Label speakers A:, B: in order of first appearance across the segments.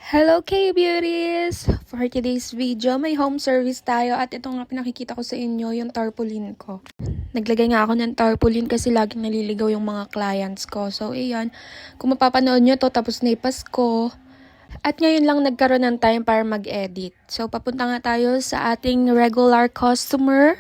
A: Hello K-Beauties! For today's video, may home service tayo at ito nga pinakikita ko sa inyo yung tarpaulin ko. Naglagay nga ako ng tarpaulin kasi laging naliligaw yung mga clients ko. So, iyan. Kung mapapanood nyo to, tapos na Pasko. At ngayon lang nagkaroon ng time para mag-edit. So, papunta nga tayo sa ating regular customer.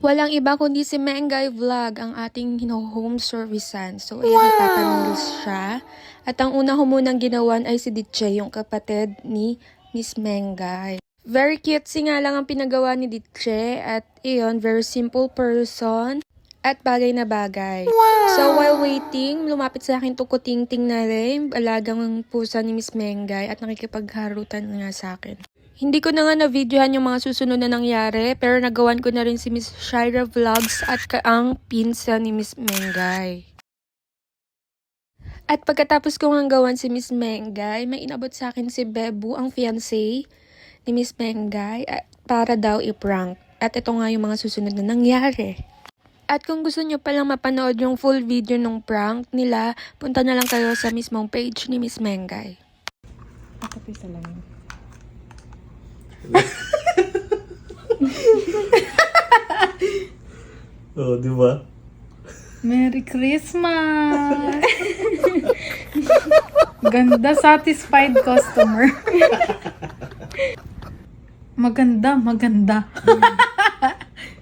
A: Walang iba kundi si Mengay Vlog ang ating home servicean. So, ayan, nagpapanulis siya. At ang una munang ginawan ay si Ditche, yung kapatid ni Miss Mengay. Very cute nga lang ang pinagawa ni Ditche. At iyon, very simple person. At bagay na bagay. Wow! So, while waiting, lumapit sa akin tukuting-ting na rin, alagang pusa ni Miss Mengay at nakikipagharutan nga sa akin. Hindi ko na nga na-videohan yung mga susunod na nangyari, pero nagawan ko na rin si Miss Shira Vlogs at ang pinsa ni Miss Mengay. At pagkatapos ko nga gawan si Miss Mengay, may inabot sa akin si Bebu, ang fiancé ni Miss Mengay, para daw i-prank. At ito nga yung mga susunod na nangyari. At kung gusto nyo palang mapanood yung full video ng prank nila, punta na lang kayo sa mismong page ni Miss Mengay.
B: Kapit sa lang.
C: Oh, di ba?
B: Merry Christmas! Ganda, satisfied customer. Maganda.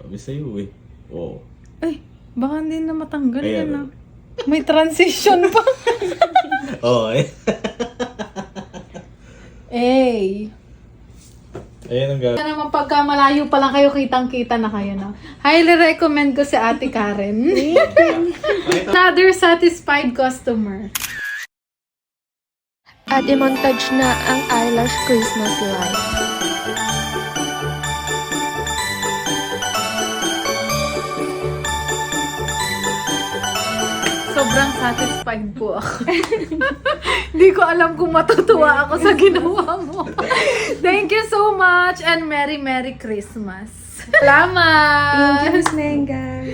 C: Sabi sa'yo eh. Oh.
B: Ay, baka hindi na matanggal
C: Ayan.
B: yan ah. May transition pa.
C: Oh, eh.
B: Hey!
C: Ayan ang gagawin.
B: Kaya naman pagka malayo pa lang kayo, kitang-kita na kayo na. Highly recommend ko si Ate Karen. Another satisfied customer.
A: At i-montage na ang eyelash Christmas light.
B: Sobrang satisfied po ako. Hindi ko alam kung matutuwa ako sa ginawa mo. Thank you so much and Merry Christmas. Salamat!
A: Thank you, Miss Mengay.